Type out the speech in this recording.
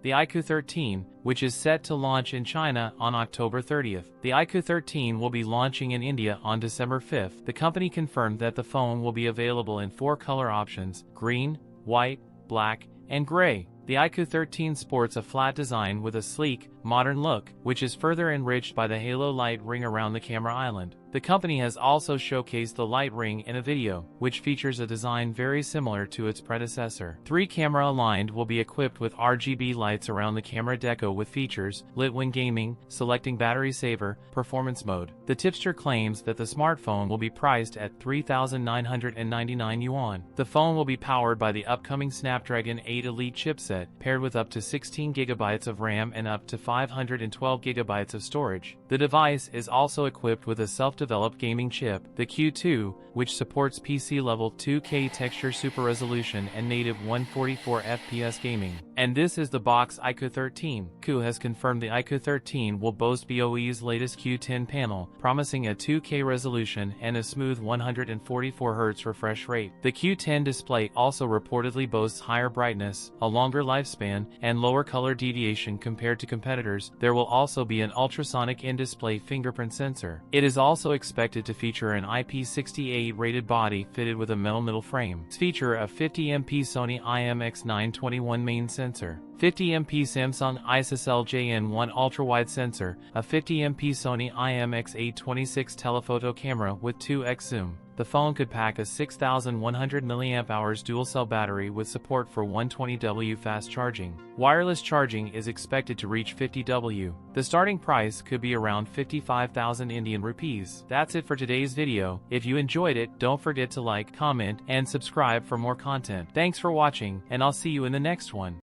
the iQOO 13, which is set to launch in China on October 30th. The iQOO 13 will be launching in India on December 5th. The company confirmed that the phone will be available in 4 color options: green, white, black, and gray. The iQOO 13 sports a flat design with a sleek, modern look, which is further enriched by the halo light ring around the camera island. The company has also showcased the light ring in a video, which features a design very similar to its predecessor. 3 camera aligned will be equipped with RGB lights around the camera deco with features: lit when gaming, selecting battery saver, performance mode. The tipster claims that the smartphone will be priced at 3,999 yuan. The phone will be powered by the upcoming Snapdragon 8 Elite chipset, paired with up to 16 GB of RAM and up to 512 GB of storage. The device is also equipped with a self-developed gaming chip, the iQOO, which supports PC-level 2K texture super resolution and native 144 FPS gaming. And this is the box iQOO 13. iQOO has confirmed the iQOO 13 will boast BOE's latest Q10 panel, promising a 2K resolution and a smooth 144Hz refresh rate. The Q10 display also reportedly boasts higher brightness, a longer lifespan, and lower color deviation compared to competitors. There will also be an ultrasonic in-display fingerprint sensor. It is also expected to feature an IP68 rated body fitted with a metal middle frame. Feature a 50MP Sony IMX921 main sensor, 50MP Samsung ISOCELL JN1 ultra-wide sensor, a 50MP Sony IMX826 telephoto camera with 2x zoom. The phone could pack a 6,100 mAh dual-cell battery with support for 120W fast charging. Wireless charging is expected to reach 50W. The starting price could be around 55,000 Indian rupees. That's it for today's video. If you enjoyed it, don't forget to like, comment, and subscribe for more content. Thanks for watching, and I'll see you in the next one.